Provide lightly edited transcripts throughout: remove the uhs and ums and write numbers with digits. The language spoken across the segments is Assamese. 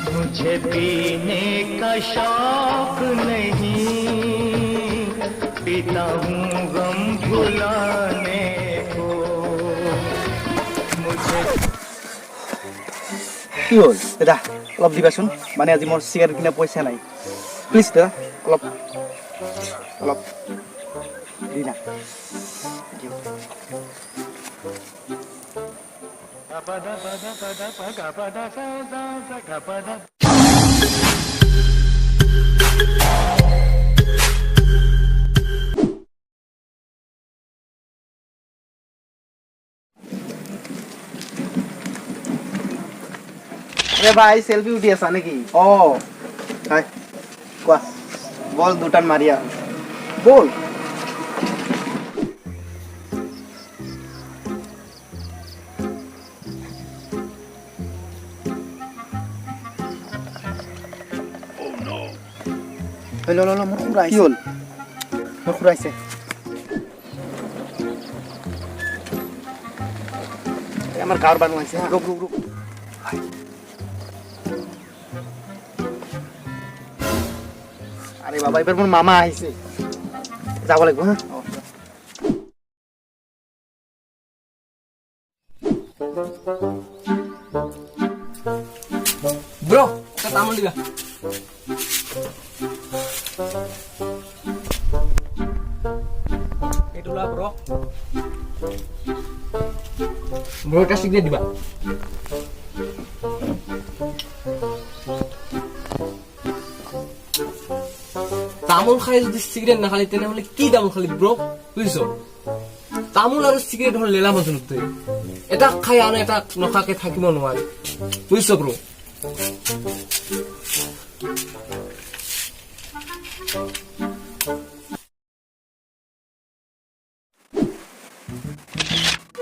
मुझे पीने का शौक नहीं पीता हूँ गम भुलाने को मुझे কি হল দাদা অলপ দিবাচোন মানে আজি মোৰ চিগাৰেট কিনা পইচা নাই প্লিজ দাদা অলপ অলপ দি না अरे भाई सेल्फी उठी आसा नेकी ओ हाय कोआ बॉल दुटान मारिया बॉल ओह नो लो लो लो मोर खुराइছে কি হল মোর খুরাইছে আমার গার বানু আছে রুক রুক রুক আরে বাবা এবার মোর মামা আইছে যাব লাগবো হ্যাঁ ব্রো একটা তামুল দিবা এটুলা ব্রো ব্রো এটা সিগনেট দিবা তামুল খাই যদি সিগারেট না খালি তেনেহলে কি তামুল খালি ব্রো বুঝছো তামুল আৰু সিগাৰেট হল লেলা মজনুতে এটা খাই আনো এটা নখাকে থাকিব নোৱাৰে বুঝছো ব্ৰো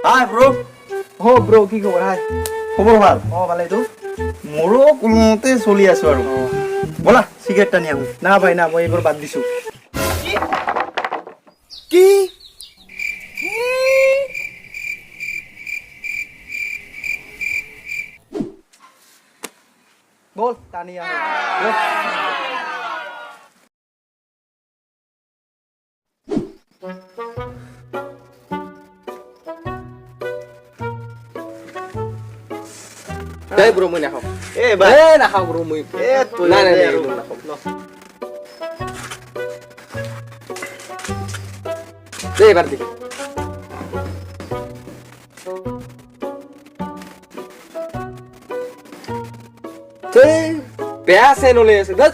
হাই ব্ৰো ও ব্ৰো কি খবৰ হাই খবৰ ভাল ও ভালে তো মোৰো কোনোতে চলি আছো আৰু বলা সিগারেটটা নিয়ে আহো না ভাই না মই এবার বাদ দিছো কি বল টানি আহো এই ব্রো মই নাখাও এ ভাই এ নাখাও ব্রো মই এ তুই না না না নাখাও দে এবার দি তে পেয়াসে নলে আছে দেখ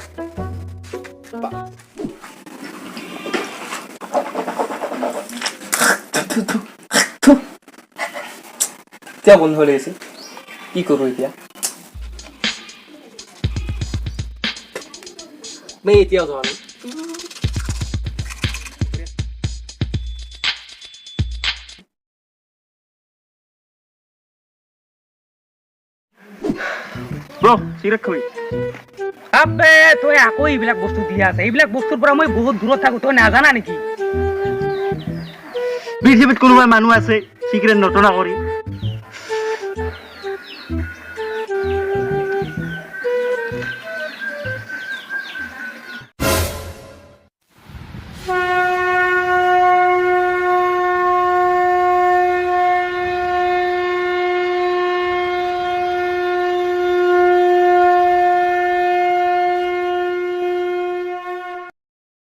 क्या বন্ধ হয়ে গেছে কি করব এতিয়া मैं এতিয়া যাও আমি ব্রো সিগারেট খাবি আবে তুই আকৌ এইবিলাক বস্তু দিয়া আছে এইবিলাক বস্তুৰ পৰা মই বহুত দূৰত থাকো তই নাজানা নেকি পৃথিৱীত কোনোবা মানুহ আছে সিগাৰেট নটনা কৰি